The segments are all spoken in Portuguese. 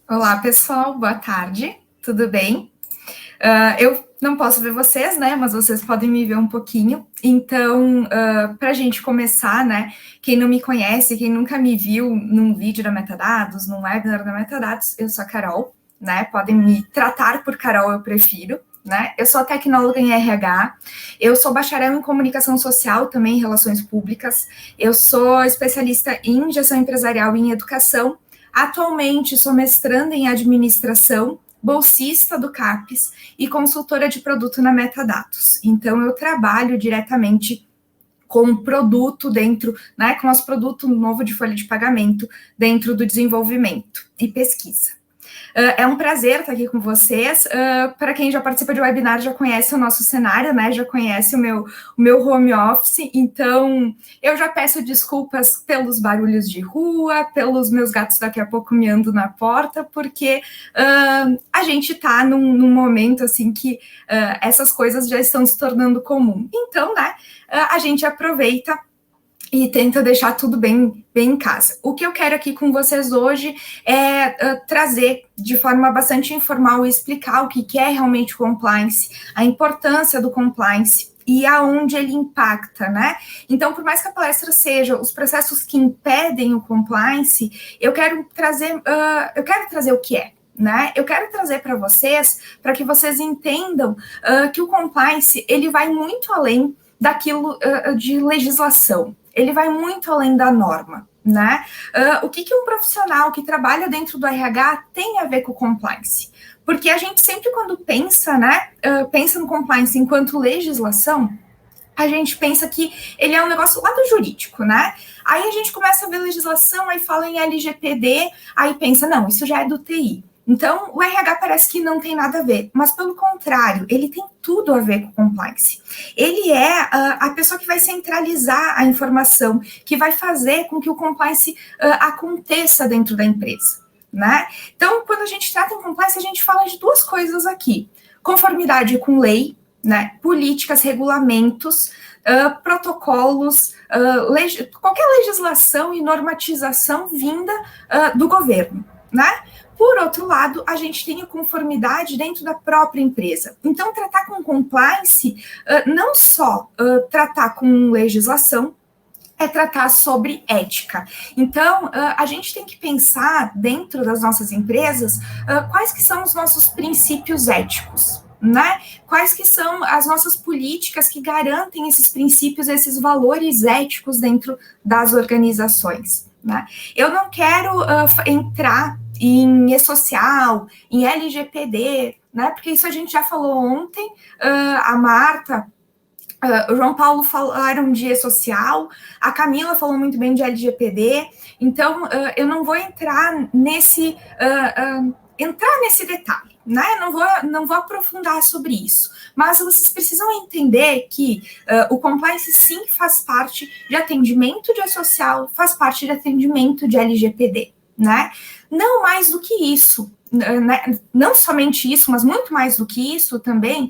Olá, pessoal, boa tarde, tudo bem? Eu não posso ver vocês, né, mas vocês podem me ver um pouquinho. Então, para a gente começar, né, quem não me conhece, quem nunca me viu num vídeo da Metadados, num webinar da Metadados, eu sou a Carol, né, podem me tratar por Carol, eu prefiro. Né? Eu sou tecnóloga em RH, eu sou bacharel em comunicação social, também em relações públicas, eu sou especialista em gestão empresarial e em educação. Atualmente, sou mestranda em administração, bolsista do CAPES e consultora de produto na Metadados. Então, eu trabalho diretamente com produto dentro, né, com os produtos novo de folha de pagamento dentro do desenvolvimento e pesquisa. É um prazer estar aqui com vocês. Para quem já participa de webinar, já conhece o nosso cenário, né? Já conhece o meu home office. Então, eu já peço desculpas pelos barulhos de rua, pelos meus gatos daqui a pouco miando na porta, porque a gente está num momento assim que essas coisas já estão se tornando comum. Então, né? A gente aproveita e tenta deixar tudo bem em casa. O que eu quero aqui com vocês hoje é trazer de forma bastante informal e explicar o que é realmente o compliance, a importância do compliance e aonde ele impacta, né? Então, por mais que a palestra seja os processos que impedem o compliance, eu quero trazer o que é. Né? Eu quero trazer para vocês, para que vocês entendam que o compliance ele vai muito além daquilo de legislação. Ele vai muito além da norma, né? O que um profissional que trabalha dentro do RH tem a ver com o compliance? Porque a gente sempre, quando pensa, né, pensa no compliance enquanto legislação, a gente pensa que ele é um negócio lá do jurídico, né? Aí a gente começa a ver legislação, aí fala em LGPD, aí pensa, não, isso já é do TI. Então, o RH parece que não tem nada a ver, mas pelo contrário, ele tem tudo a ver com compliance. Ele é a pessoa que vai centralizar a informação, que vai fazer com que o compliance aconteça dentro da empresa, né? Então, quando a gente trata em compliance, a gente fala de duas coisas aqui: conformidade com lei, né? Políticas, regulamentos, protocolos, qualquer legislação e normatização vinda do governo, né? Por outro lado, a gente tem a conformidade dentro da própria empresa. Então, tratar com compliance, não só tratar com legislação, é tratar sobre ética. Então, a gente tem que pensar dentro das nossas empresas quais que são os nossos princípios éticos, né? Quais que são as nossas políticas que garantem esses princípios, esses valores éticos dentro das organizações, né? Eu não quero entrar em E-Social, em LGPD, né? Porque isso a gente já falou ontem, a Marta, o João Paulo falaram de E-Social, a Camila falou muito bem de LGPD, então eu não vou entrar nesse detalhe, né? Não vou aprofundar sobre isso. Mas vocês precisam entender que o compliance sim faz parte de atendimento de E-Social, faz parte de atendimento de LGPD, né? Não mais do que isso. Né? Não somente isso, mas muito mais do que isso também,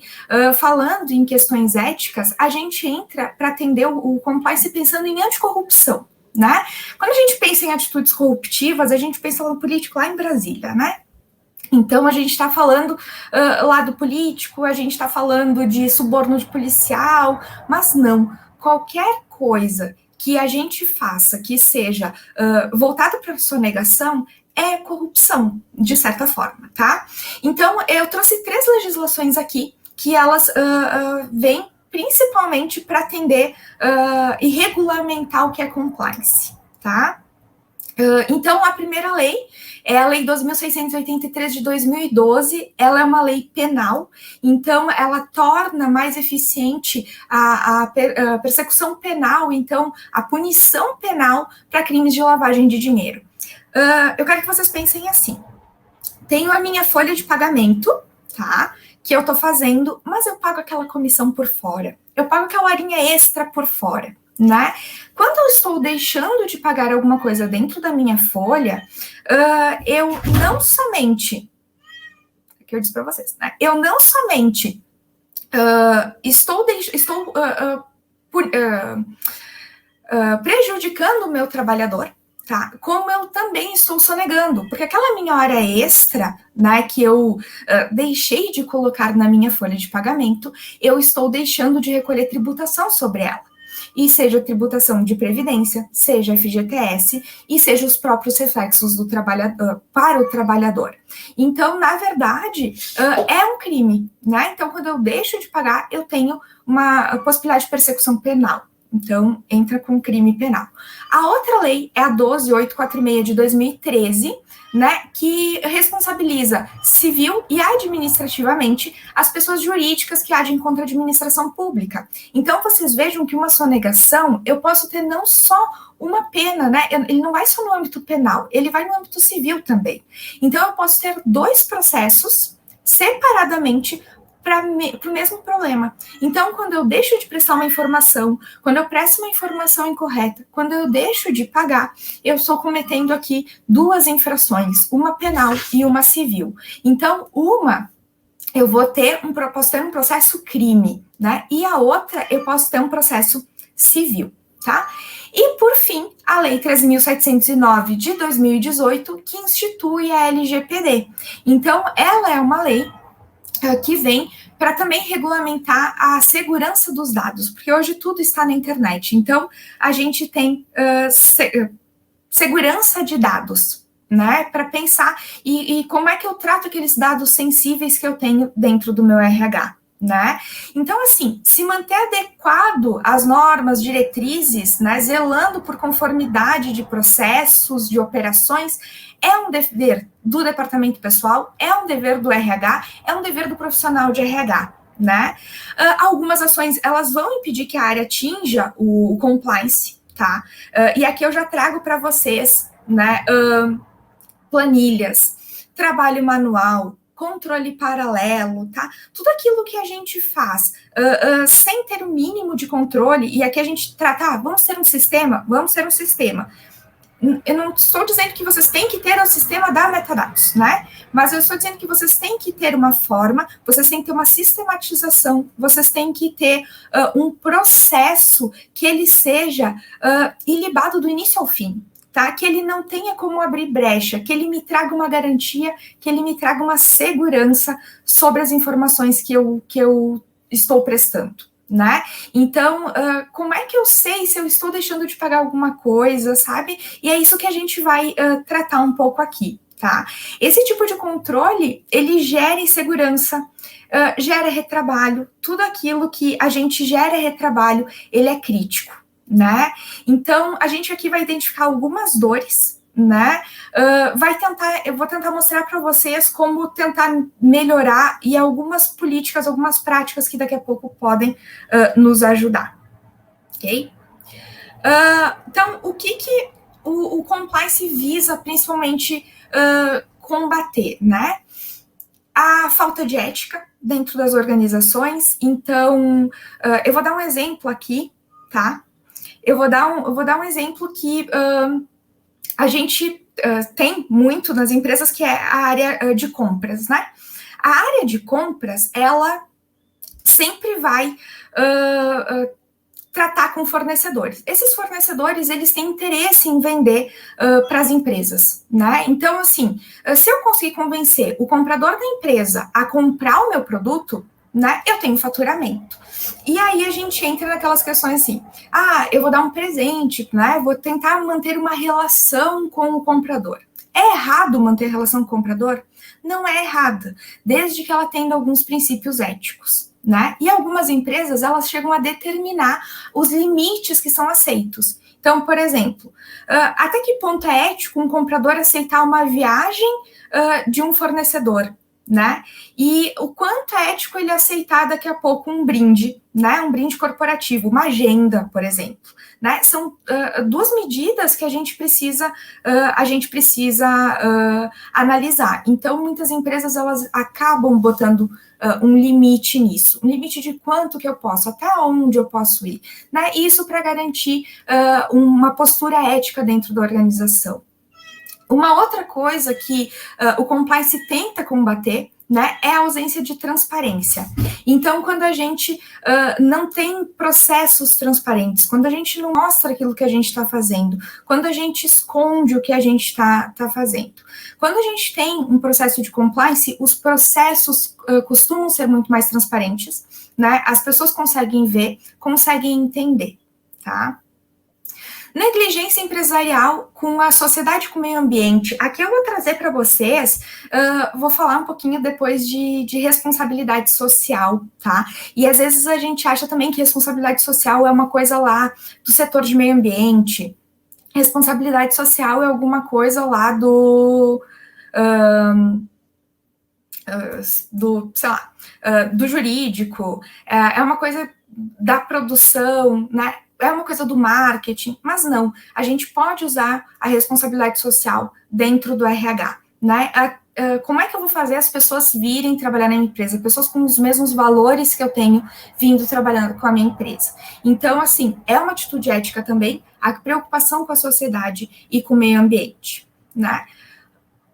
falando em questões éticas, a gente entra para atender o compliance pensando em anticorrupção, né? Quando a gente pensa em atitudes corruptivas, a gente pensa no político lá em Brasília, né? Então, a gente está falando lado político, a gente está falando de suborno de policial, mas não, qualquer coisa que a gente faça que seja voltada para a sonegação é corrupção, de certa forma, tá? Então, eu trouxe 3 legislações aqui, que elas vêm principalmente para atender e regulamentar o que é compliance, tá? Então, a primeira lei é a Lei 2.683 de 2012, ela é uma lei penal, então ela torna mais eficiente a persecução penal, então a punição penal para crimes de lavagem de dinheiro. Eu quero que vocês pensem assim: tenho a minha folha de pagamento, tá? Que eu tô fazendo, mas eu pago aquela comissão por fora, eu pago aquela horinha extra por fora, né? Quando eu estou deixando de pagar alguma coisa dentro da minha folha, eu não somente, que eu disse para vocês, né? Eu não somente estou prejudicando o meu trabalhador, tá? Como eu também estou sonegando, porque aquela minha hora extra, né, que eu deixei de colocar na minha folha de pagamento, eu estou deixando de recolher tributação sobre ela. E seja tributação de previdência, seja FGTS, e seja os próprios reflexos do trabalhador para o trabalhador. Então, na verdade, é um crime, né? Então, quando eu deixo de pagar, eu tenho uma possibilidade de persecução penal. Então, entra com crime penal. A outra lei é a 12.846 de 2013, né, que responsabiliza civil e administrativamente as pessoas jurídicas que agem contra a administração pública. Então, vocês vejam que uma sonegação, eu posso ter não só uma pena, né, ele não vai só no âmbito penal, ele vai no âmbito civil também. Então, eu posso ter 2 processos separadamente para o mesmo problema. Então, quando eu deixo de prestar uma informação, quando eu presto uma informação incorreta, quando eu deixo de pagar, eu estou cometendo aqui 2 infrações, uma penal e uma civil. Então, eu posso ter um processo crime, né? E a outra, eu posso ter um processo civil, tá? E, por fim, a Lei 13.709 de 2018, que institui a LGPD. Então, ela é uma lei que vem para também regulamentar a segurança dos dados, porque hoje tudo está na internet. Então, a gente tem segurança de dados, né? Para pensar e como é que eu trato aqueles dados sensíveis que eu tenho dentro do meu RH. Né? Então, assim, se manter adequado às normas, diretrizes, né, zelando por conformidade de processos, de operações, é um dever do departamento pessoal, é um dever do RH, é um dever do profissional de RH, né? Algumas ações, elas vão impedir que a área atinja o compliance, tá? E aqui eu já trago para vocês, né, planilhas, trabalho manual, controle paralelo, tá? Tudo aquilo que a gente faz sem ter o mínimo de controle, e aqui a gente trata, vamos ter um sistema? Vamos ter um sistema. Eu não estou dizendo que vocês têm que ter o sistema da metadados, né? Mas eu estou dizendo que vocês têm que ter uma forma, vocês têm que ter uma sistematização, vocês têm que ter um processo que ele seja ilibado do início ao fim, tá? Que ele não tenha como abrir brecha, que ele me traga uma garantia, que ele me traga uma segurança sobre as informações que eu estou prestando. Né? Então, como é que eu sei se eu estou deixando de pagar alguma coisa, sabe? E é isso que a gente vai tratar um pouco aqui, tá? Esse tipo de controle, ele gera insegurança, gera retrabalho, tudo aquilo que a gente gera retrabalho, ele é crítico, né? Então, a gente aqui vai identificar algumas dores, né? Eu vou tentar mostrar para vocês como tentar melhorar e algumas políticas, algumas práticas que daqui a pouco podem nos ajudar, ok? Então, o que o compliance visa principalmente combater, né? A falta de ética dentro das organizações. Então, eu vou dar um exemplo aqui, tá? Eu vou dar um exemplo que a gente tem muito nas empresas, que é a área de compras, né? A área de compras, ela sempre vai tratar com fornecedores. Esses fornecedores, eles têm interesse em vender para as empresas, né? Então, assim, se eu conseguir convencer o comprador da empresa a comprar o meu produto, né, eu tenho faturamento. E aí a gente entra naquelas questões assim, eu vou dar um presente, né, vou tentar manter uma relação com o comprador. É errado manter relação com o comprador? Não é errado, desde que ela tenha alguns princípios éticos, né? E algumas empresas, elas chegam a determinar os limites que são aceitos. Então, por exemplo, até que ponto é ético um comprador aceitar uma viagem de um fornecedor, né? E o quanto é ético ele aceitar daqui a pouco um brinde, né? Um brinde corporativo, uma agenda, por exemplo, né? São 2 medidas que a gente precisa analisar. Então, muitas empresas, elas acabam botando um limite nisso, um limite de quanto que eu posso, até onde eu posso ir, né? Isso para garantir uma postura ética dentro da organização. Uma outra coisa que o compliance tenta combater né, é a ausência de transparência. Então, quando a gente não tem processos transparentes, quando a gente não mostra aquilo que a gente está fazendo, quando a gente esconde o que a gente está fazendo. Quando a gente tem um processo de compliance, os processos costumam ser muito mais transparentes, né? As pessoas conseguem ver, conseguem entender, tá? Negligência empresarial com a sociedade, com o meio ambiente. Aqui eu vou trazer para vocês, vou falar um pouquinho depois de responsabilidade social, tá? E às vezes a gente acha também que responsabilidade social é uma coisa lá do setor de meio ambiente. Responsabilidade social é alguma coisa lá sei lá, do jurídico, é uma coisa da produção, né? É uma coisa do marketing, mas não, a gente pode usar a responsabilidade social dentro do RH, né? Como é que eu vou fazer as pessoas virem trabalhar na minha empresa? Pessoas com os mesmos valores que eu tenho vindo trabalhando com a minha empresa. Então, assim, é uma atitude ética também, a preocupação com a sociedade e com o meio ambiente, né?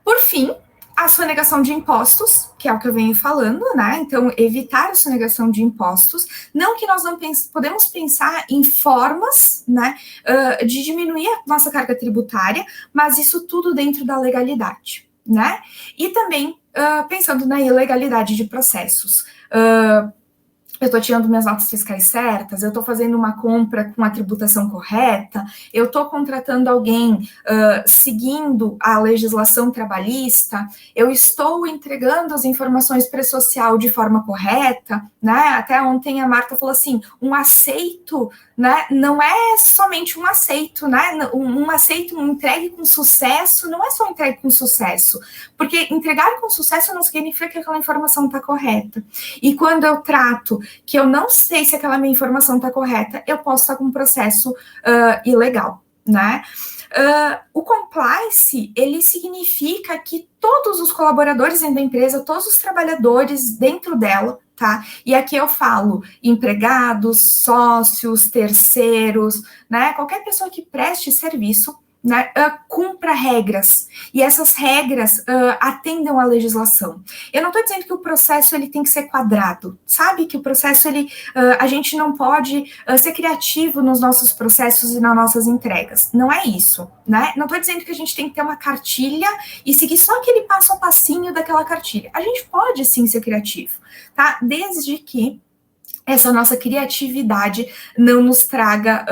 Por fim, a sonegação de impostos, que é o que eu venho falando, né? Então, evitar a sonegação de impostos. Não que nós não podemos pensar em formas, né, de diminuir a nossa carga tributária, mas isso tudo dentro da legalidade, né? E também pensando na ilegalidade de processos. Eu estou tirando minhas notas fiscais certas, eu estou fazendo uma compra com a tributação correta, eu estou contratando alguém seguindo a legislação trabalhista, eu estou entregando as informações pré-social de forma correta, né? Até ontem a Marta falou assim, um aceito, né? Não é somente um aceito, né? Um aceito, um entregue com sucesso, não é só um entregue com sucesso, porque entregar com sucesso não significa que aquela informação está correta. E quando eu trato que eu não sei se aquela minha informação está correta, eu posso estar com um processo ilegal, né? O compliance, ele significa que todos os colaboradores dentro da empresa, todos os trabalhadores dentro dela, tá? E aqui eu falo empregados, sócios, terceiros, né? Qualquer pessoa que preste serviço, né, cumpra regras, e essas regras atendam à legislação. Eu não estou dizendo que o processo ele tem que ser quadrado, sabe? Que o processo, a gente não pode ser criativo nos nossos processos e nas nossas entregas. Não é isso, né? Não estou dizendo que a gente tem que ter uma cartilha e seguir só aquele passo a passinho daquela cartilha. A gente pode sim ser criativo, tá? Desde que essa nossa criatividade não nos traga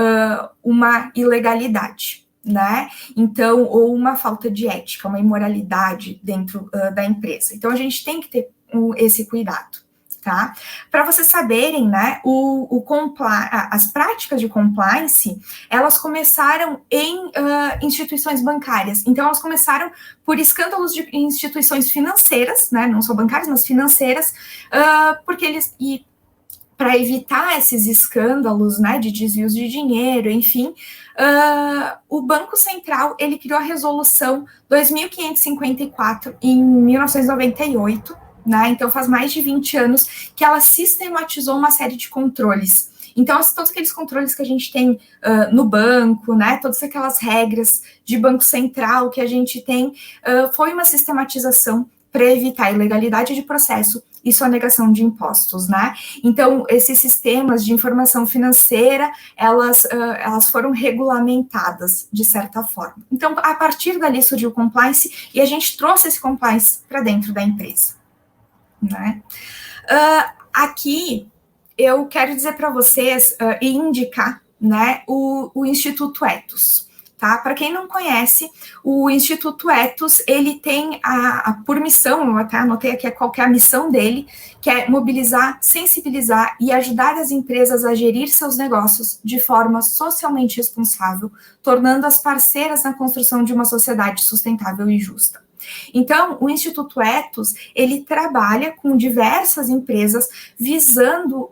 uma ilegalidade, né? Então, ou uma falta de ética, uma imoralidade dentro da empresa. Então, a gente tem que ter esse cuidado, tá? Para vocês saberem, né, as práticas de compliance, elas começaram em instituições bancárias. Então, elas começaram por escândalos de instituições financeiras, né? Não só bancárias, mas financeiras, porque para evitar esses escândalos, né, de desvios de dinheiro, enfim, o Banco Central, ele criou a resolução 2554 em 1998, né, então faz mais de 20 anos que ela sistematizou uma série de controles. Então, todos aqueles controles que a gente tem no banco, né, todas aquelas regras de Banco Central que a gente tem, foi uma sistematização para evitar ilegalidade de processo e sonegação de impostos, né? Então, esses sistemas de informação financeira, elas foram regulamentadas, de certa forma. Então, a partir dali surgiu o compliance, e a gente trouxe esse compliance para dentro da empresa, né? Aqui, eu quero dizer para vocês e indicar, né, o Instituto Ethos. Tá? Para quem não conhece, o Instituto Ethos, ele tem por missão, eu até anotei aqui qual que é a missão dele, que é mobilizar, sensibilizar e ajudar as empresas a gerir seus negócios de forma socialmente responsável, tornando-as parceiras na construção de uma sociedade sustentável e justa. Então, o Instituto Ethos, ele trabalha com diversas empresas visando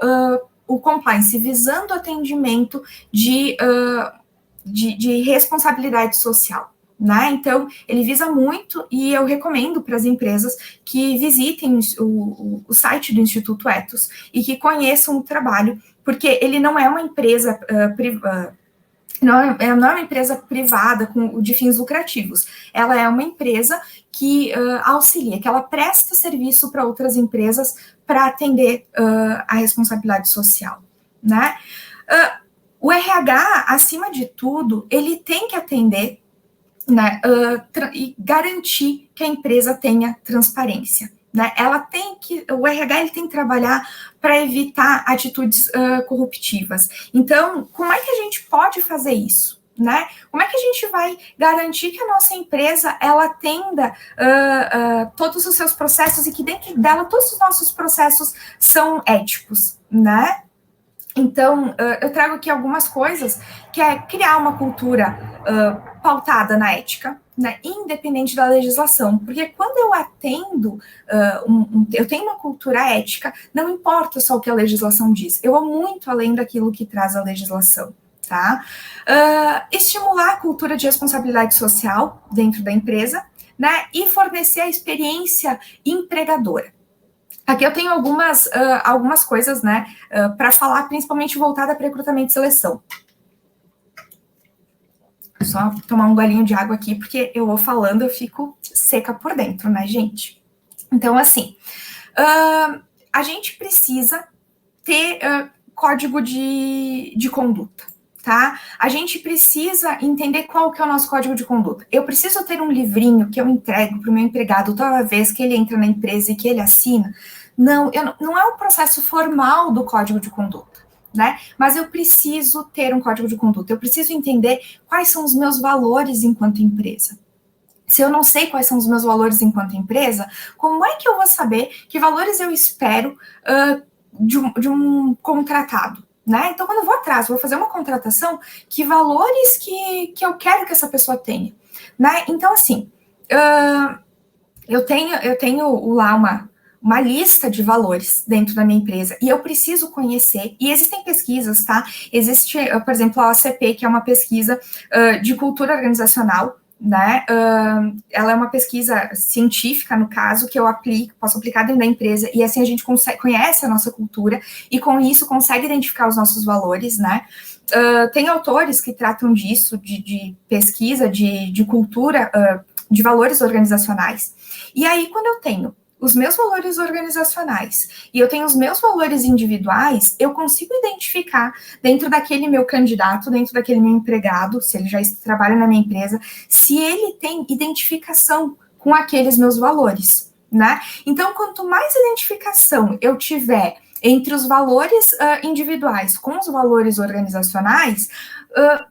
o compliance, visando o atendimento de responsabilidade social, né? Então, ele visa muito, e eu recomendo para as empresas que visitem o site do Instituto Ethos e que conheçam o trabalho, porque ele não é uma empresa não é uma empresa privada de fins lucrativos. Ela é uma empresa que auxilia, que ela presta serviço para outras empresas para atender a responsabilidade social, né? O RH, acima de tudo, ele tem que atender, né, e garantir que a empresa tenha transparência. Né? O RH ele tem que trabalhar para evitar atitudes corruptivas. Então, como é que a gente pode fazer isso? Né? Como é que a gente vai garantir que a nossa empresa ela atenda todos os seus processos e que dentro dela todos os nossos processos são éticos, né? Então, eu trago aqui algumas coisas, que é criar uma cultura pautada na ética, né, independente da legislação, porque quando eu atendo, eu tenho uma cultura ética, não importa só o que a legislação diz, eu vou muito além daquilo que traz a legislação, tá? Estimular a cultura de responsabilidade social dentro da empresa, né, e fornecer a experiência empregadora. Aqui eu tenho algumas coisas, né, para falar, principalmente voltada para recrutamento e seleção. Só tomar um golinho de água aqui, porque eu vou falando, eu fico seca por dentro, né, gente? Então, assim, a gente precisa ter código de conduta, tá? A gente precisa entender qual que é o nosso código de conduta. Eu preciso ter um livrinho que eu entrego para o meu empregado toda vez que ele entra na empresa e que ele assina. Não é um processo formal do código de conduta, né? Mas eu preciso ter um código de conduta. Eu preciso entender quais são os meus valores enquanto empresa. Se eu não sei quais são os meus valores enquanto empresa, como é que eu vou saber que valores eu espero de um contratado? Né? Então, quando eu vou atrás, vou fazer uma contratação, que valores que eu quero que essa pessoa tenha? Né? Então, assim, eu tenho lá uma lista de valores dentro da minha empresa e eu preciso conhecer, e existem pesquisas, tá? Existe, por exemplo, a OCP, que é uma pesquisa de cultura organizacional, né? Ela é uma pesquisa científica, no caso, que eu posso aplicar dentro da empresa, e assim a gente conhece a nossa cultura, e com isso consegue identificar os nossos valores, né? Tem autores que tratam disso, de pesquisa, de cultura, de valores organizacionais. E aí, quando eu tenho os meus valores organizacionais e eu tenho os meus valores individuais, eu consigo identificar dentro daquele meu candidato, dentro daquele meu empregado, se ele já trabalha na minha empresa, se ele tem identificação com aqueles meus valores, né? Então, quanto mais identificação eu tiver entre os valores individuais com os valores organizacionais,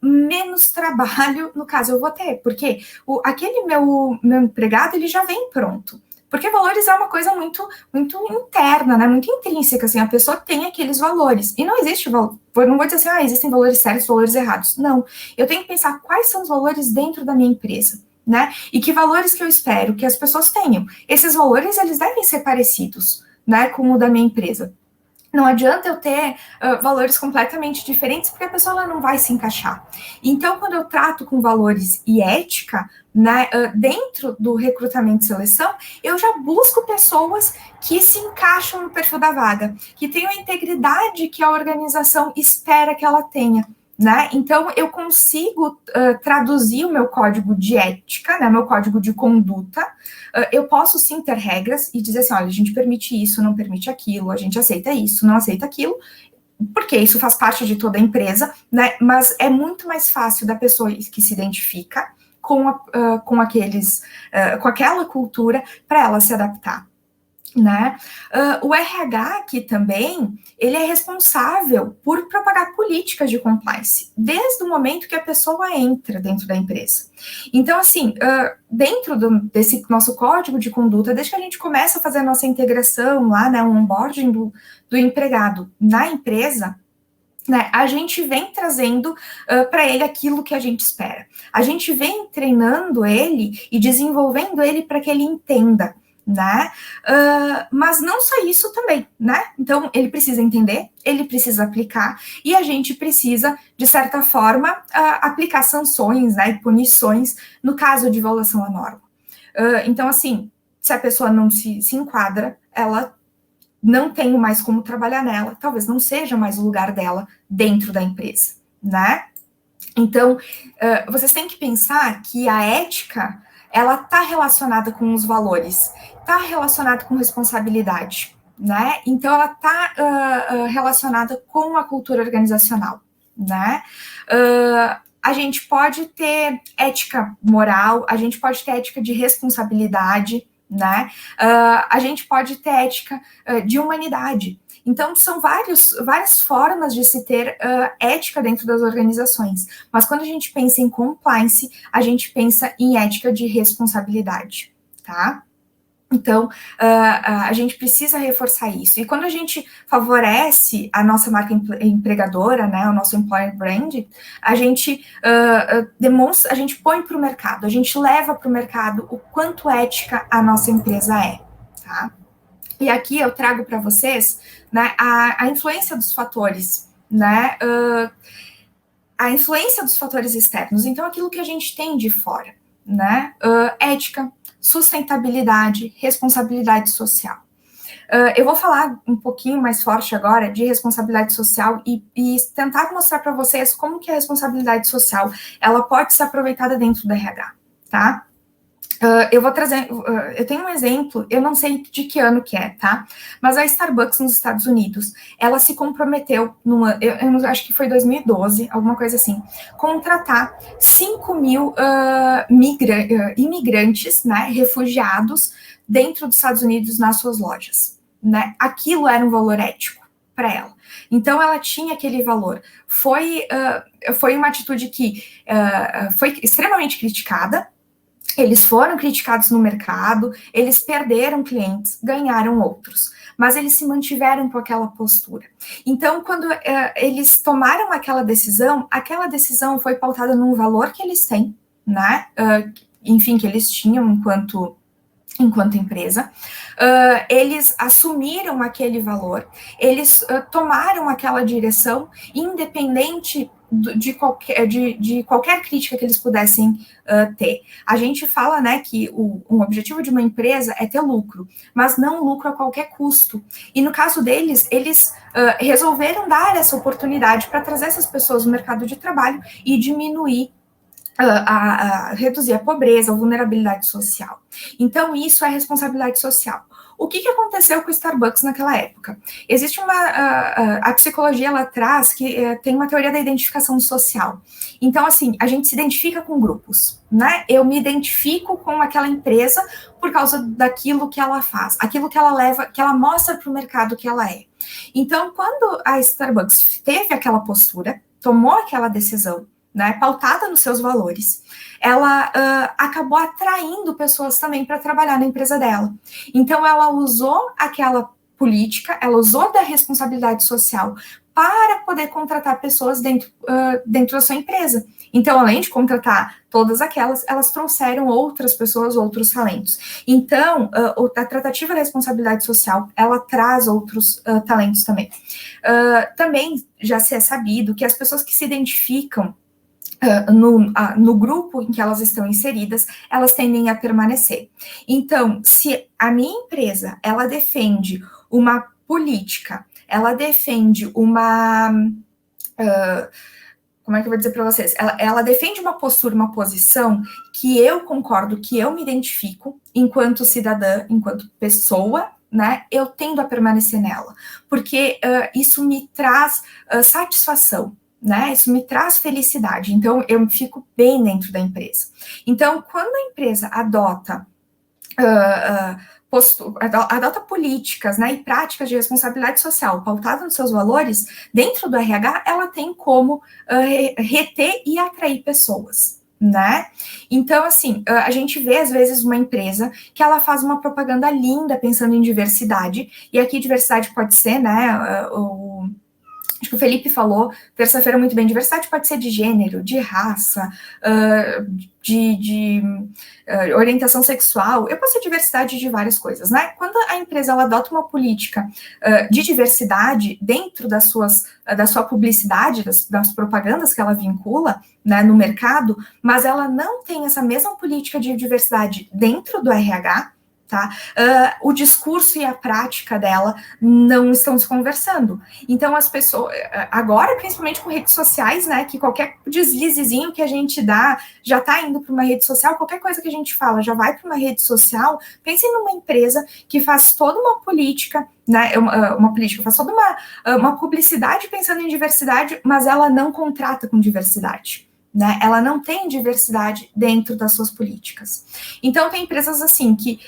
menos trabalho, no caso, eu vou ter, porque aquele meu empregado, ele já vem pronto. Porque valores é uma coisa muito, muito interna, né? Muito intrínseca, assim, a pessoa tem aqueles valores. E não existe valor, eu não vou dizer assim, existem valores certos, valores errados. Não. Eu tenho que pensar quais são os valores dentro da minha empresa, né? E que valores que eu espero que as pessoas tenham. Esses valores, eles devem ser parecidos, né, com o da minha empresa. Não adianta eu ter valores completamente diferentes, porque a pessoa ela não vai se encaixar. Então, quando eu trato com valores e ética, né, dentro do recrutamento e seleção, eu já busco pessoas que se encaixam no perfil da vaga, que tenham a integridade que a organização espera que ela tenha. Né? Então, eu consigo traduzir o meu código de ética, né, meu código de conduta. Eu posso sim ter regras e dizer assim, olha, a gente permite isso, não permite aquilo, a gente aceita isso, não aceita aquilo, porque isso faz parte de toda a empresa, né? Mas é muito mais fácil da pessoa que se identifica com aquela cultura para ela se adaptar. Né? O RH aqui também, ele é responsável por propagar políticas de compliance, desde o momento que a pessoa entra dentro da empresa. Então, assim, dentro desse nosso código de conduta, desde que a gente começa a fazer a nossa integração lá, né, o onboarding do empregado na empresa, né, a gente vem trazendo para ele aquilo que a gente espera. A gente vem treinando ele e desenvolvendo ele para que ele entenda, né? Mas não só isso também, né? Então, ele precisa entender, ele precisa aplicar, e a gente precisa, de certa forma, aplicar sanções, né, e punições no caso de violação à norma. Então, assim, se a pessoa não se enquadra, ela não tem mais como trabalhar nela, talvez não seja mais o lugar dela dentro da empresa, né? Então, vocês têm que pensar que a ética, ela está relacionada com os valores, está relacionada com responsabilidade, né? Então, ela está relacionada com a cultura organizacional, né? A gente pode ter ética moral, a gente pode ter ética de responsabilidade, né? A gente pode ter ética de humanidade. Então, são várias formas de se ter ética dentro das organizações. Mas quando a gente pensa em compliance, a gente pensa em ética de responsabilidade, tá? Então, a gente precisa reforçar isso. E quando a gente favorece a nossa marca empregadora, né, o nosso employer brand, a gente demonstra, a gente põe para o mercado, a gente leva para o mercado o quanto ética a nossa empresa é, tá? E aqui eu trago para vocês, né, a influência dos fatores, né, a influência dos fatores externos. Então, aquilo que a gente tem de fora, né, ética, sustentabilidade, responsabilidade social. Eu vou falar um pouquinho mais forte agora de responsabilidade social e tentar mostrar para vocês como que a responsabilidade social, ela pode ser aproveitada dentro do RH, tá? Eu vou trazer, eu tenho um exemplo, eu não sei de que ano que é, tá? Mas a Starbucks nos Estados Unidos, ela se comprometeu, eu acho que foi 2012, alguma coisa assim, contratar 5 mil imigrantes, né, refugiados, dentro dos Estados Unidos nas suas lojas, né? Aquilo era um valor ético para ela. Então, ela tinha aquele valor. Foi uma atitude que foi extremamente criticada. Eles foram criticados no mercado, eles perderam clientes, ganharam outros, mas eles se mantiveram com aquela postura. Então, quando eles tomaram aquela decisão foi pautada num valor que eles têm, né? Enfim, que eles tinham enquanto empresa, eles assumiram aquele valor, eles tomaram aquela direção, independente de qualquer crítica que eles pudessem ter. A gente fala, né, que um objetivo de uma empresa é ter lucro, mas não lucro a qualquer custo. E no caso deles, eles resolveram dar essa oportunidade para trazer essas pessoas no mercado de trabalho e diminuir reduzir a pobreza, a vulnerabilidade social. Então, isso é responsabilidade social. O que aconteceu com o Starbucks naquela época? Existe a psicologia lá atrás que tem uma teoria da identificação social. Então, assim, a gente se identifica com grupos, né? Eu me identifico com aquela empresa por causa daquilo que ela faz, aquilo que ela leva, que ela mostra para o mercado que ela é. Então, quando a Starbucks teve aquela postura, tomou aquela decisão, né, pautada nos seus valores, ela acabou atraindo pessoas também para trabalhar na empresa dela. Então, ela usou aquela política, ela usou da responsabilidade social para poder contratar pessoas dentro da sua empresa. Então, além de contratar todas aquelas, elas trouxeram outras pessoas, outros talentos. Então, a tratativa da responsabilidade social, ela traz outros talentos também. Também já se é sabido que as pessoas que se identificam no grupo em que elas estão inseridas, elas tendem a permanecer. Então, se a minha empresa, ela defende uma política, ela defende uma... como é que eu vou dizer para vocês? Ela defende uma postura, uma posição que eu concordo, que eu me identifico enquanto cidadã, enquanto pessoa, né? Eu tendo a permanecer nela, porque isso me traz satisfação, né? Isso me traz felicidade, então eu fico bem dentro da empresa. Então, quando a empresa adota políticas, né, e práticas de responsabilidade social pautadas nos seus valores, dentro do RH, ela tem como reter e atrair pessoas, né? Então, assim, a gente vê, às vezes, uma empresa que ela faz uma propaganda linda pensando em diversidade, e aqui diversidade pode ser, né, acho que o Felipe falou terça-feira muito bem, diversidade pode ser de gênero, de raça, de orientação sexual, eu posso ter diversidade de várias coisas, né? Quando a empresa ela adota uma política de diversidade dentro da sua publicidade, das propagandas que ela vincula, né, no mercado, mas ela não tem essa mesma política de diversidade dentro do RH, tá? O discurso e a prática dela não estão se conversando. Então, as pessoas, agora, principalmente com redes sociais, né, que qualquer deslizezinho que a gente dá já está indo para uma rede social, qualquer coisa que a gente fala já vai para uma rede social. Pensem numa empresa que faz toda uma política, né, uma política, faz toda uma publicidade pensando em diversidade, mas ela não contrata com diversidade. Né, ela não tem diversidade dentro das suas políticas. Então, tem empresas assim que,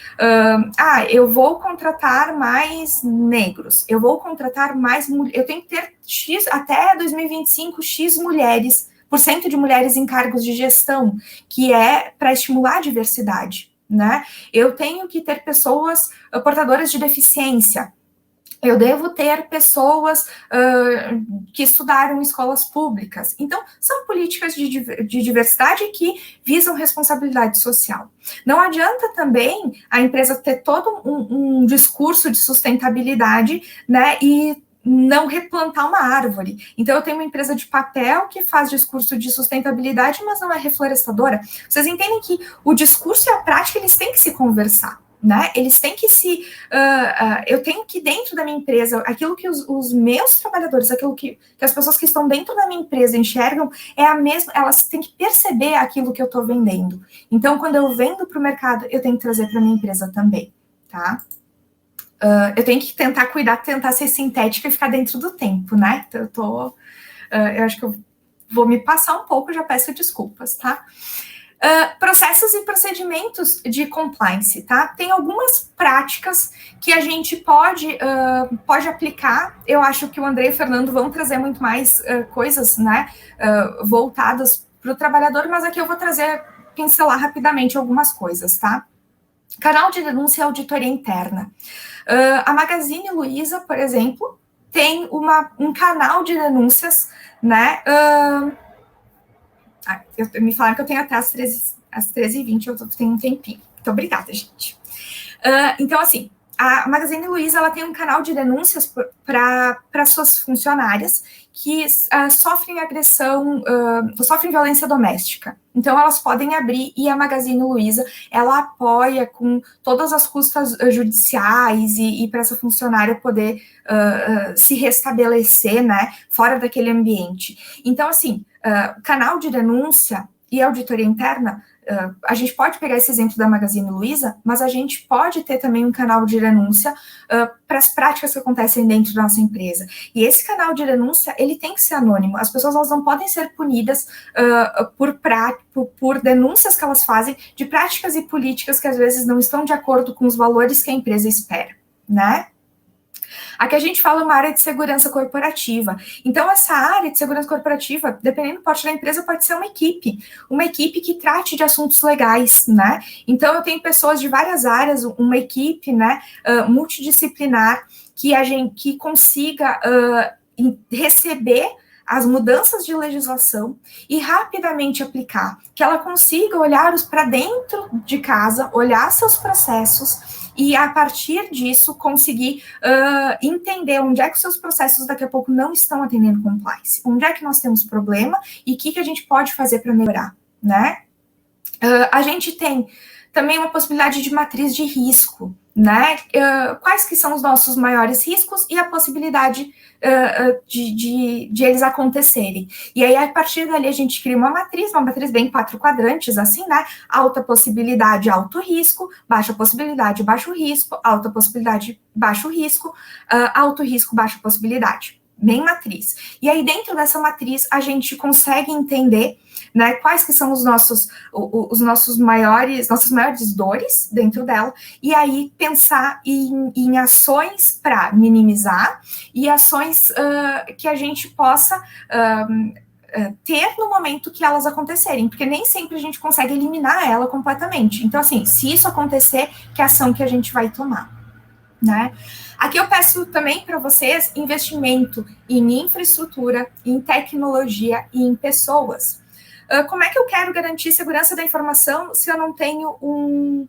eu vou contratar mais negros, eu vou contratar mais, eu tenho que ter X, até 2025, X mulheres, por cento de mulheres em cargos de gestão, que é para estimular a diversidade, né? Eu tenho que ter pessoas portadoras de deficiência, eu devo ter pessoas que estudaram em escolas públicas. Então, são políticas de diversidade que visam responsabilidade social. Não adianta também a empresa ter todo um discurso de sustentabilidade, né, e não replantar uma árvore. Então, eu tenho uma empresa de papel que faz discurso de sustentabilidade, mas não é reflorestadora. Vocês entendem que o discurso e a prática, eles têm que se conversar. Né? Eles têm que se... eu tenho que, dentro da minha empresa, aquilo que os meus trabalhadores, aquilo que as pessoas que estão dentro da minha empresa enxergam, é a mesma... Elas têm que perceber aquilo que eu estou vendendo. Então, quando eu vendo para o mercado, eu tenho que trazer para a minha empresa também, tá? Eu tenho que tentar ser sintética e ficar dentro do tempo, né? Então, eu acho que eu vou me passar um pouco, já peço desculpas, tá? Processos e procedimentos de compliance, tá? Tem algumas práticas que a gente pode aplicar. Eu acho que o André e o Fernando vão trazer muito mais coisas, né, voltadas para o trabalhador, mas aqui eu vou pincelar rapidamente algumas coisas, tá? Canal de denúncia e auditoria interna. A Magazine Luiza, por exemplo, tem um canal de denúncias, né, me falaram que eu tenho até às 13h20, eu tenho um tempinho. Então, obrigada, gente. Então, assim, a Magazine Luiza, ela tem um canal de denúncias para suas funcionárias que sofrem agressão, sofrem violência doméstica. Então, elas podem abrir, e a Magazine Luiza, ela apoia com todas as custas judiciais e para essa funcionária poder se restabelecer, né, fora daquele ambiente. Então, assim, canal de denúncia e auditoria interna, a gente pode pegar esse exemplo da Magazine Luiza, mas a gente pode ter também um canal de denúncia para as práticas que acontecem dentro da nossa empresa. E esse canal de denúncia, ele tem que ser anônimo. As pessoas, elas não podem ser punidas por denúncias que elas fazem de práticas e políticas que às vezes não estão de acordo com os valores que a empresa espera, né? Aqui a gente fala uma área de segurança corporativa. Então, essa área de segurança corporativa, dependendo do porte da empresa, pode ser uma equipe que trate de assuntos legais, né? Então, eu tenho pessoas de várias áreas, uma equipe, né, multidisciplinar, que consiga receber as mudanças de legislação e rapidamente aplicar, que ela consiga olhar para dentro de casa, olhar seus processos e, a partir disso, conseguir entender onde é que os seus processos daqui a pouco não estão atendendo compliance, onde é que nós temos problema e o que a gente pode fazer para melhorar, né? A gente tem também uma possibilidade de matriz de risco, né? Quais que são os nossos maiores riscos e a possibilidade de eles acontecerem. E aí, a partir dali, a gente cria uma matriz bem 4 quadrantes, assim, né? Alta possibilidade, alto risco, baixa possibilidade, baixo risco, alta possibilidade, baixo risco, alto risco, baixa possibilidade. Bem matriz. E aí, dentro dessa matriz, a gente consegue entender, né, quais que são nossas maiores dores dentro dela, e aí pensar em ações para minimizar e ações que a gente possa ter no momento que elas acontecerem, porque nem sempre a gente consegue eliminar ela completamente. Então, assim, se isso acontecer, que ação que a gente vai tomar, né? Aqui eu peço também para vocês investimento em infraestrutura, em tecnologia e em pessoas. Como é que eu quero garantir segurança da informação se eu não tenho um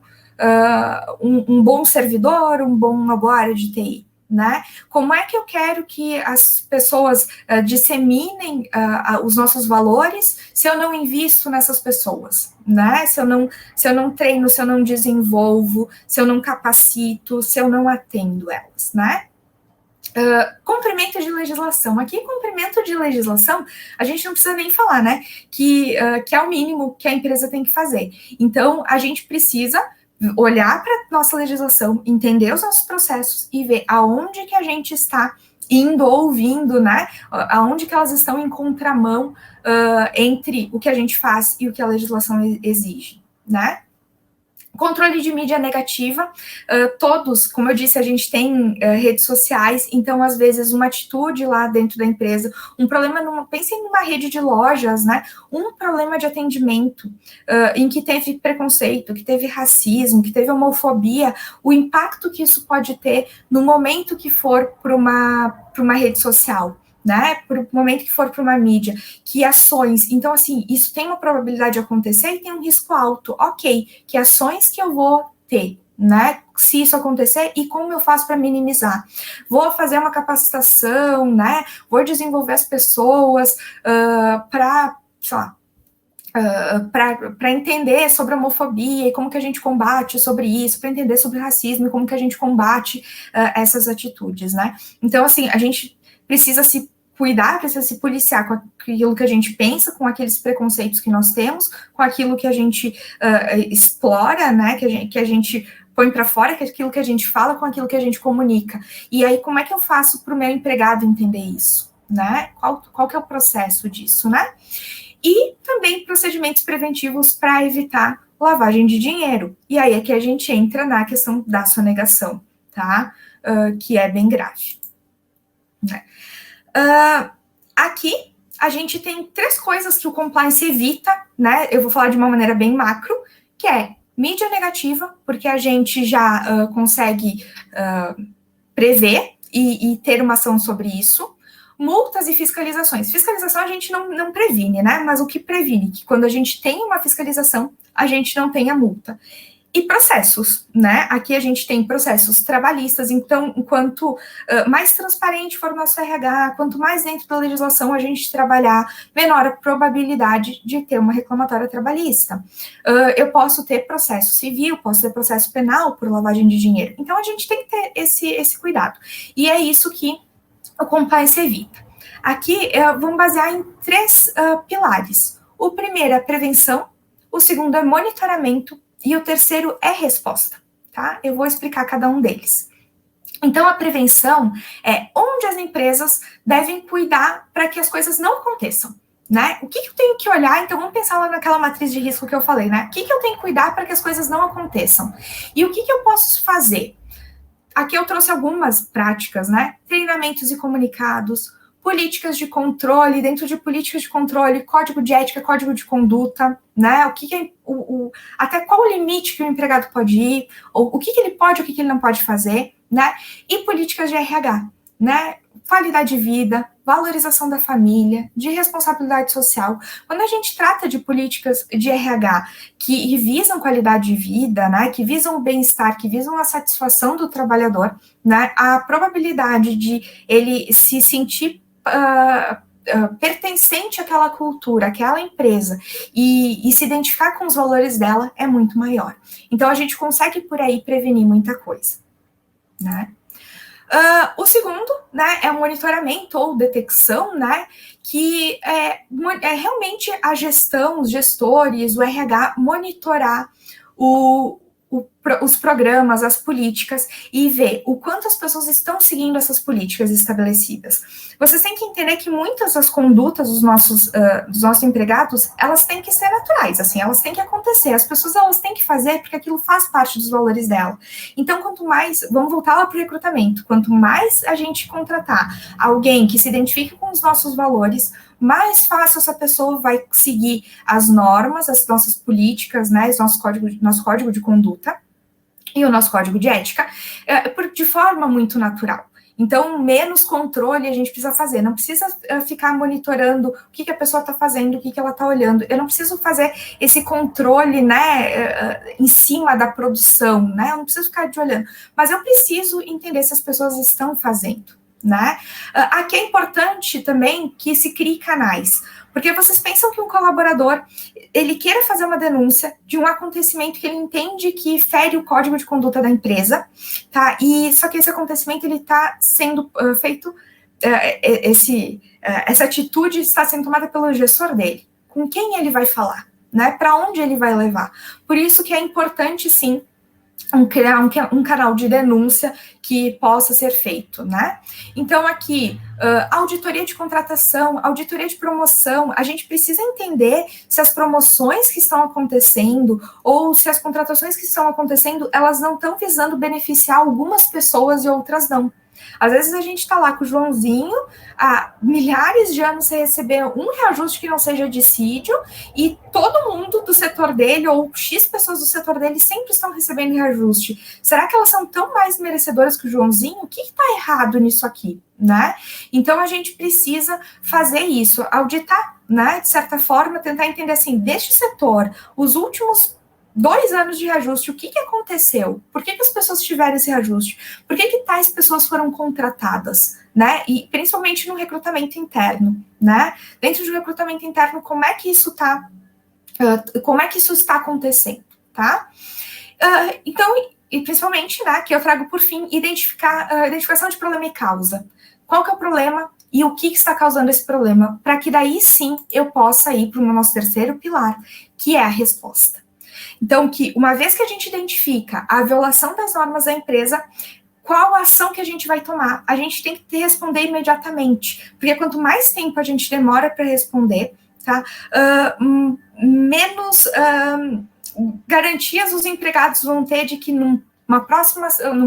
bom servidor, uma boa área de TI? né? Como é que eu quero que as pessoas disseminem os nossos valores se eu não invisto nessas pessoas, né? Se eu não treino, se eu não desenvolvo, se eu não capacito, se eu não atendo elas, né? Cumprimento de legislação. Aqui, cumprimento de legislação, a gente não precisa nem falar, né? Que é o mínimo que a empresa tem que fazer. Então, a gente precisa olhar para nossa legislação, entender os nossos processos e ver aonde que a gente está indo ou vindo, né? Aonde que elas estão em contramão entre o que a gente faz e o que a legislação exige, né? Controle de mídia negativa, todos, como eu disse, a gente tem redes sociais, então, às vezes, uma atitude lá dentro da empresa, um problema, pensem numa rede de lojas, né, um problema de atendimento em que teve preconceito, que teve racismo, que teve homofobia, o impacto que isso pode ter no momento que for para uma rede social, né, por um momento que for para uma mídia, que ações, então assim, isso tem uma probabilidade de acontecer e tem um risco alto, ok, que ações que eu vou ter, né, se isso acontecer e como eu faço para minimizar, vou fazer uma capacitação, né, vou desenvolver as pessoas para, sei lá, para entender sobre a homofobia e como que a gente combate sobre isso, para entender sobre racismo e como que a gente combate essas atitudes, né, então assim, a gente precisa se cuidar, precisa se policiar com aquilo que a gente pensa, com aqueles preconceitos que nós temos, com aquilo que a gente explora, né, que a gente põe para fora, que é aquilo que a gente fala, com aquilo que a gente comunica. E aí, como é que eu faço para o meu empregado entender isso, né? Qual que é o processo disso, né? E também procedimentos preventivos para evitar lavagem de dinheiro. E aí é que a gente entra na questão da sonegação, tá? Que é bem grave. Né? Aqui a gente tem 3 coisas que o compliance evita, né? Eu vou falar de uma maneira bem macro, que é mídia negativa, porque a gente já consegue prever e ter uma ação sobre isso. Multas e fiscalizações. Fiscalização a gente não previne, né? Mas o que previne? Que quando a gente tem uma fiscalização, a gente não tem a multa. E processos, né? Aqui a gente tem processos trabalhistas, então, quanto mais transparente for o nosso RH, quanto mais dentro da legislação a gente trabalhar, menor a probabilidade de ter uma reclamatória trabalhista. Eu posso ter processo civil, posso ter processo penal por lavagem de dinheiro. Então, a gente tem que ter esse cuidado. E é isso que o compliance evita. Aqui, vamos basear em 3 pilares. O primeiro é prevenção, o segundo é monitoramento, e o terceiro é resposta, tá? Eu vou explicar cada um deles. Então, a prevenção é onde as empresas devem cuidar para que as coisas não aconteçam, né? O que eu tenho que olhar? Então, vamos pensar lá naquela matriz de risco que eu falei, né? O que eu tenho que cuidar para que as coisas não aconteçam? E o que eu posso fazer? Aqui eu trouxe algumas práticas, né? Treinamentos e comunicados, políticas de controle, dentro de políticas de controle, código de ética, código de conduta, né? Até qual o limite que o empregado pode ir, ou o que ele pode, o que ele não pode fazer, né? E políticas de RH, né? Qualidade de vida, valorização da família, de responsabilidade social. Quando a gente trata de políticas de RH que visam qualidade de vida, né, que visam o bem-estar, que visam a satisfação do trabalhador, né, a probabilidade de ele se sentir pertencente àquela cultura, àquela empresa, e se identificar com os valores dela é muito maior. Então, a gente consegue, por aí, prevenir muita coisa, né? O segundo, né, é o monitoramento ou detecção, né, que é realmente a gestão, os gestores, o RH monitorar os programas, as políticas e ver o quanto as pessoas estão seguindo essas políticas estabelecidas. Vocês têm que entender que muitas das condutas dos nossos empregados, elas têm que ser naturais, assim, elas têm que acontecer, as pessoas elas têm que fazer porque aquilo faz parte dos valores dela. Então, quanto mais, vamos voltar lá para o recrutamento, quanto mais a gente contratar alguém que se identifique com os nossos valores, mais fácil essa pessoa vai seguir as normas, as nossas políticas, né, nosso código de conduta e o nosso código de ética, de forma muito natural. Então, menos controle a gente precisa fazer. Não precisa ficar monitorando o que a pessoa está fazendo, o que ela está olhando. Eu não preciso fazer esse controle, né, em cima da produção, né? Eu não preciso ficar de olhando. Mas eu preciso entender se as pessoas estão fazendo, né? Aqui é importante também que se crie canais. Porque vocês pensam que um colaborador, ele queira fazer uma denúncia de um acontecimento que ele entende que fere o código de conduta da empresa, tá? E só que esse acontecimento, ele está sendo feito, essa atitude está sendo tomada pelo gestor dele. Com quem ele vai falar, né? Para onde ele vai levar? Por isso que é importante, sim, criar um canal de denúncia que possa ser feito, né? Então, aqui, auditoria de contratação, auditoria de promoção, a gente precisa entender se as promoções que estão acontecendo ou se as contratações que estão acontecendo, elas não estão visando beneficiar algumas pessoas e outras não. Às vezes a gente está lá com o Joãozinho, há milhares de anos sem receber um reajuste que não seja dissídio, e todo mundo do setor dele, ou X pessoas do setor dele, sempre estão recebendo reajuste. Será que elas são tão mais merecedoras que o Joãozinho? O que está errado nisso aqui, né? Então a gente precisa fazer isso, auditar, né? De certa forma, tentar entender assim, deste setor, os últimos 2 anos de reajuste, o que aconteceu? Por que as pessoas tiveram esse reajuste? Por que tais pessoas foram contratadas, né? E principalmente no recrutamento interno, né? Dentro do recrutamento interno, como é que isso está acontecendo, tá? Então, e principalmente, né, que eu trago por fim, identificação de problema e causa. Qual que é o problema e o que está causando esse problema? Para que daí sim eu possa ir para o nosso terceiro pilar, que é a resposta. Então, que uma vez que a gente identifica a violação das normas da empresa, qual a ação que a gente vai tomar? A gente tem que responder imediatamente, porque quanto mais tempo a gente demora para responder, tá? Menos garantias os empregados vão ter de que num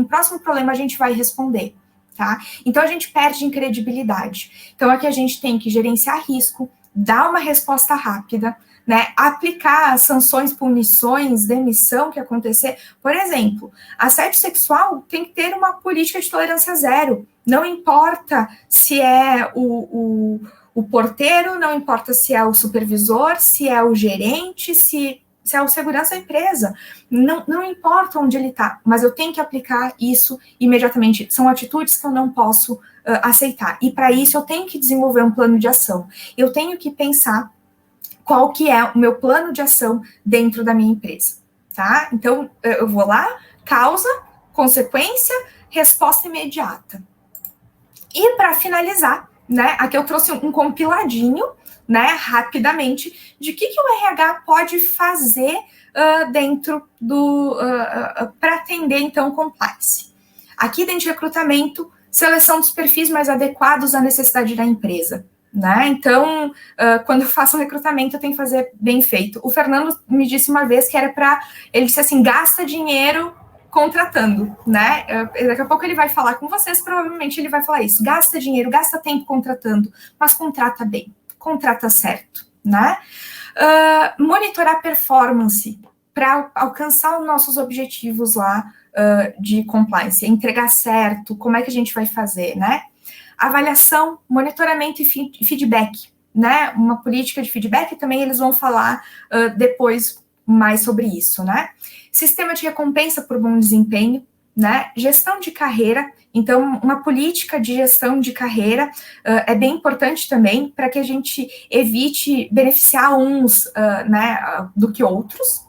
próximo problema a gente vai responder, tá? Então a gente perde em credibilidade. Então aqui a gente tem que gerenciar risco, dar uma resposta rápida, né, aplicar sanções, punições, demissão que acontecer. Por exemplo, assédio sexual tem que ter uma política de tolerância zero. Não importa se é o porteiro, não importa se é o supervisor, se é o gerente, se é o segurança da empresa. Não importa onde ele está, mas eu tenho que aplicar isso imediatamente. São atitudes que eu não posso aceitar. E para isso eu tenho que desenvolver um plano de ação. Eu tenho que pensar qual que é o meu plano de ação dentro da minha empresa, tá? Então, eu vou lá, causa, consequência, resposta imediata. E para finalizar, né, aqui eu trouxe um compiladinho, né, rapidamente, de que o RH pode fazer dentro para atender, então, compliance. Aqui dentro de recrutamento, seleção dos perfis mais adequados à necessidade da empresa. Né? Então, quando eu faço um recrutamento, eu tenho que fazer bem feito. O Fernando me disse uma vez que era para... Ele disse assim, gasta dinheiro contratando, né? Daqui a pouco ele vai falar com vocês, provavelmente ele vai falar isso. Gasta dinheiro, gasta tempo contratando, mas contrata bem, contrata certo, né? Monitorar performance para alcançar os nossos objetivos lá de compliance, entregar certo, como é que a gente vai fazer, né? Avaliação, monitoramento e feedback, né? Uma política de feedback, também eles vão falar depois mais sobre isso, né? Sistema de recompensa por bom desempenho, né? Gestão de carreira, então uma política de gestão de carreira é bem importante também para que a gente evite beneficiar uns né, do que outros.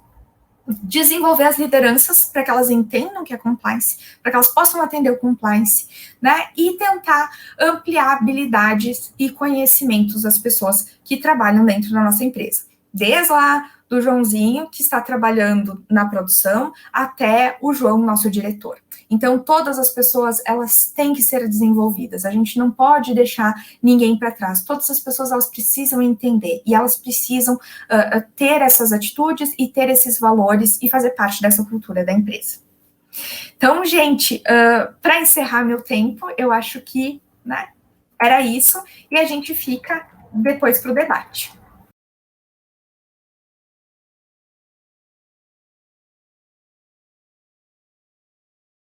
Desenvolver as lideranças para que elas entendam o que é compliance, para que elas possam atender o compliance, né? E tentar ampliar habilidades e conhecimentos das pessoas que trabalham dentro da nossa empresa. Desde lá do Joãozinho, que está trabalhando na produção, até o João, nosso diretor. Então, todas as pessoas, elas têm que ser desenvolvidas. A gente não pode deixar ninguém para trás. Todas as pessoas, elas precisam entender. E elas precisam ter essas atitudes e ter esses valores e fazer parte dessa cultura da empresa. Então, gente, para encerrar meu tempo, eu acho que, né, era isso. E a gente fica depois para o debate.